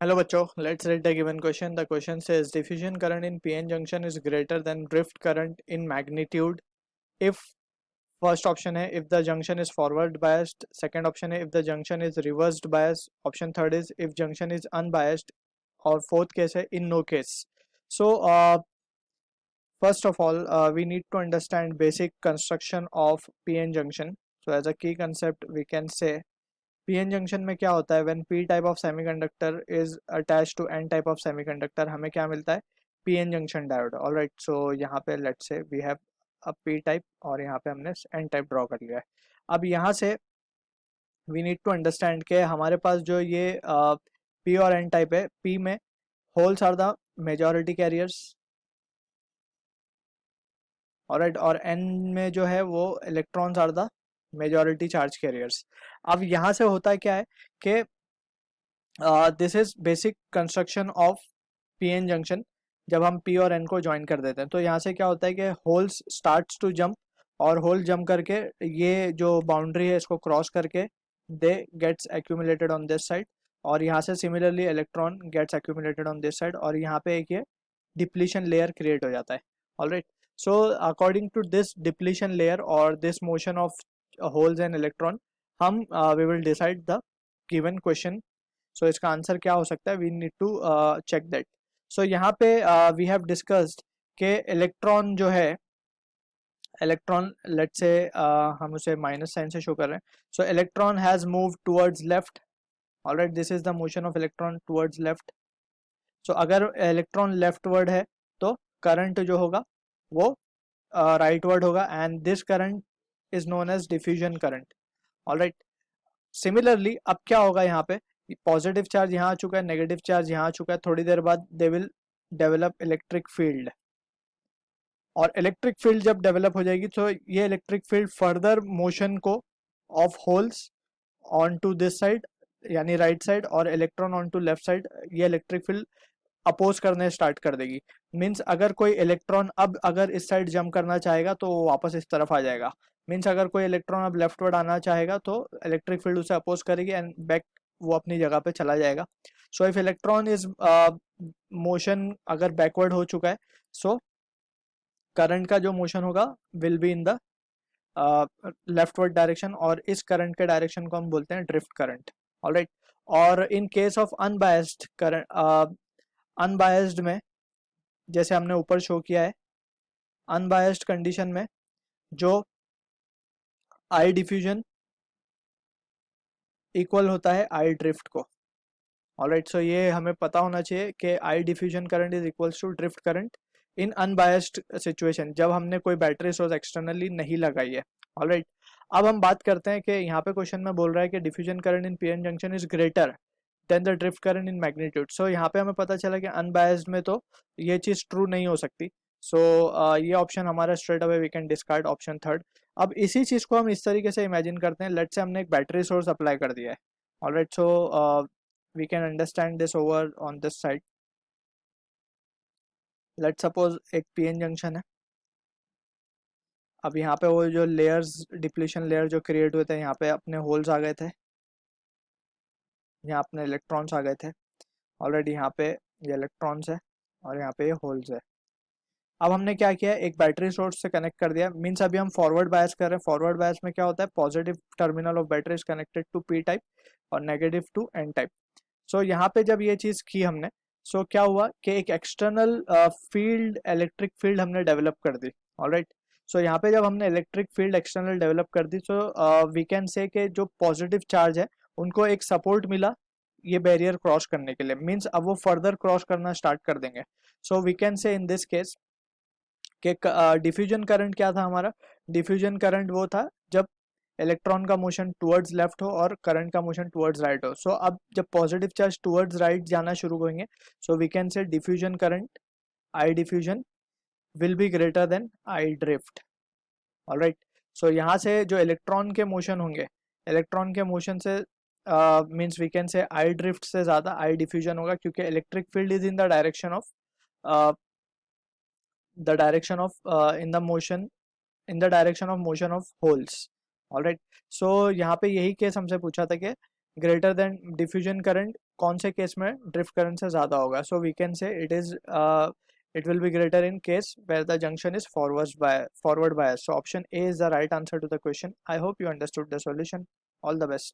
Hello बच्चों, let's read the given question. The question says diffusion current in PN junction is greater than drift current in magnitude if first option है if the junction is forward biased, second option है if the junction is reversed biased, option third is if junction is unbiased और fourth case है in no case. So first of all we need to understand basic construction of PN junction. So as a key concept we can say PN junction में क्या होता है when P type of semiconductor is attached to N type of semiconductor हमें क्या मिलता है PN junction diode. Alright, so यहाँ पे let's say we have a P type और यहाँ पे हमने एन टाइप ड्रॉ कर लिया है. अब यहाँ से वी नीड टू अंडरस्टैंड के हमारे पास जो ये पी और एन टाइप है, पी में holes are the majority carriers, alright, और एन में जो है वो electrons are the majority charge carriers. अब यहाँ से होता है क्या है कि this is basic construction of PN junction. जब हम पी और एन को ज्वाइन कर देते हैं तो यहाँ से क्या होता है कि होल्स स्टार्ट्स टू जंप और होल जंप करके ये जो बाउंड्री है इसको क्रॉस करके they gets accumulated on this side, और यहाँ से similarly electron gets accumulated on this side और यहाँ पे एक ये डिप्लीशन लेयर क्रिएट हो जाता है. Alright, so according to this depletion layer और this motion of holes and electron हम we will decide the given question. So इसका आंसर क्या हो सकता है, we need to check that. So यहाँ पे वी हैव डिस्कस्ड के इलेक्ट्रॉन जो है, इलेक्ट्रॉन लेट्स से हम उसे माइनस साइन से शो कर रहे हैं. So electron has move towards left. Alright, this is the motion of electron towards left. So अगर इलेक्ट्रॉन लेफ्टवर्ड है तो करंट जो होगा वो राइटवर्ड होगा and this current is known as diffusion current. Alright, similarly अब क्या होगा, यहाँ पे पॉजिटिव चार्ज यहाँ आ चुका है, नेगेटिव चार्ज यहाँ आ चुका है, थोड़ी देर बाद they will develop electric field, और इलेक्ट्रिक फील्ड जब डेवलप हो जाएगी तो ये इलेक्ट्रिक फील्ड फर्दर मोशन को of holes on to this side यानी राइट साइड और electron on to left side, ये इलेक्ट्रिक फील्ड अपोज करने स्टार्ट कर देगी. मीन्स अगर कोई इलेक्ट्रॉन अब अगर इस साइड जंप करना चाहेगा तो वो वापस इस तरफ आ जाएगा. मीन्स अगर कोई इलेक्ट्रॉन अब लेफ्टवर्ड आना चाहेगा तो इलेक्ट्रिक फील्ड उसे अपोज करेगी एंड बैक वो अपनी जगह पे चला जाएगा. So if electron is motion अगर बैकवर्ड हो चुका है, सो करंट का जो मोशन होगा will be in the leftward direction, और इस करंट के डायरेक्शन को हम बोलते हैं ड्रिफ्ट करंट. ऑलराइट, और in case of unbiased current, unbiased में जैसे हमने ऊपर शो किया है, अनबायस्ड कंडीशन में जो आई डिफ्यूजन इक्वल होता है आई ड्रिफ्ट को. ऑलराइट, सो ये हमें पता होना चाहिए कि I diffusion current is equals to drift current in unbiased situation, जब हमने कोई बैटरी सोर्स एक्सटर्नली नहीं लगाई है. ऑलराइट, अब हम बात करते हैं कि यहाँ पे क्वेश्चन में बोल रहा है कि diffusion current in PN junction is greater than the drift current in magnitude. So यहाँ पे हमें पता चला कि अनबायस्ड में तो ये चीज़ ट्रू नहीं हो सकती. सो ये ऑप्शन हमारा straight away we can discard option third. अब इसी चीज़ को हम इस तरीके से इमेजिन करते हैं, लेट्स से हमने एक बैटरी सोर्स अप्लाई कर दिया है. Alright, so we can understand this over on this side. Let's suppose एक पीएन जंक्शन है. अब यहाँ पे वो जो लेयर्स डिप्लीशन लेयर जो क्रिएट हुए थे, यहाँ पे अपने होल्स आ गए थे, यहाँ अपने इलेक्ट्रॉन्स आ गए थे. ऑलरेडी यहाँ पे ये इलेक्ट्रॉन्स है और यहाँ पे ये होल्स है. अब हमने क्या किया, एक बैटरी सोर्स से कनेक्ट कर दिया. मीन्स अभी हम फॉरवर्ड बायस कर रहे हैं. फॉरवर्ड बायस में क्या होता है, positive terminal of battery is connected to P type और negative to N type. So यहाँ पे जब ये चीज़ की हमने, सो क्या हुआ कि एक एक्सटर्नल फील्ड, इलेक्ट्रिक फील्ड हमने डेवलप कर दी. ऑलराइट, सो यहाँ पे जब हमने इलेक्ट्रिक फील्ड एक्सटर्नल डेवलप कर दी, सो वी कैन से कि जो पॉजिटिव चार्ज है उनको एक सपोर्ट मिला ये बैरियर क्रॉस करने के लिए. मीन्स अब वो फर्दर क्रॉस करना स्टार्ट कर देंगे. सो we can say in this case कि डिफ्यूजन करंट क्या था हमारा, डिफ्यूजन करंट वो था जब इलेक्ट्रॉन का मोशन टुवर्ड्स लेफ्ट हो और करंट का मोशन टुवर्ड्स राइट हो. सो अब जब पॉजिटिव चार्ज टुवर्ड्स राइट जाना शुरू होंगे, so we can say diffusion current I diffusion will be greater than I drift. Alright, so यहाँ से जो इलेक्ट्रॉन के मोशन होंगे, इलेक्ट्रॉन के मोशन से मीन्स वी कैन से आई ड्रिफ्ट से ज़्यादा आई डिफ्यूजन होगा, क्योंकि electric field is in the direction of the direction of in the motion in the direction of motion of holes. Alright, so यहाँ पे यही केस हमसे पूछा था कि ग्रेटर देन डिफ्यूजन करंट कौन से केस में ड्रिफ्ट करंट से ज़्यादा होगा. So we can say it will be greater in case where the junction is forward bias. So option A is the right answer to the question. I hope you understood the solution. All the best.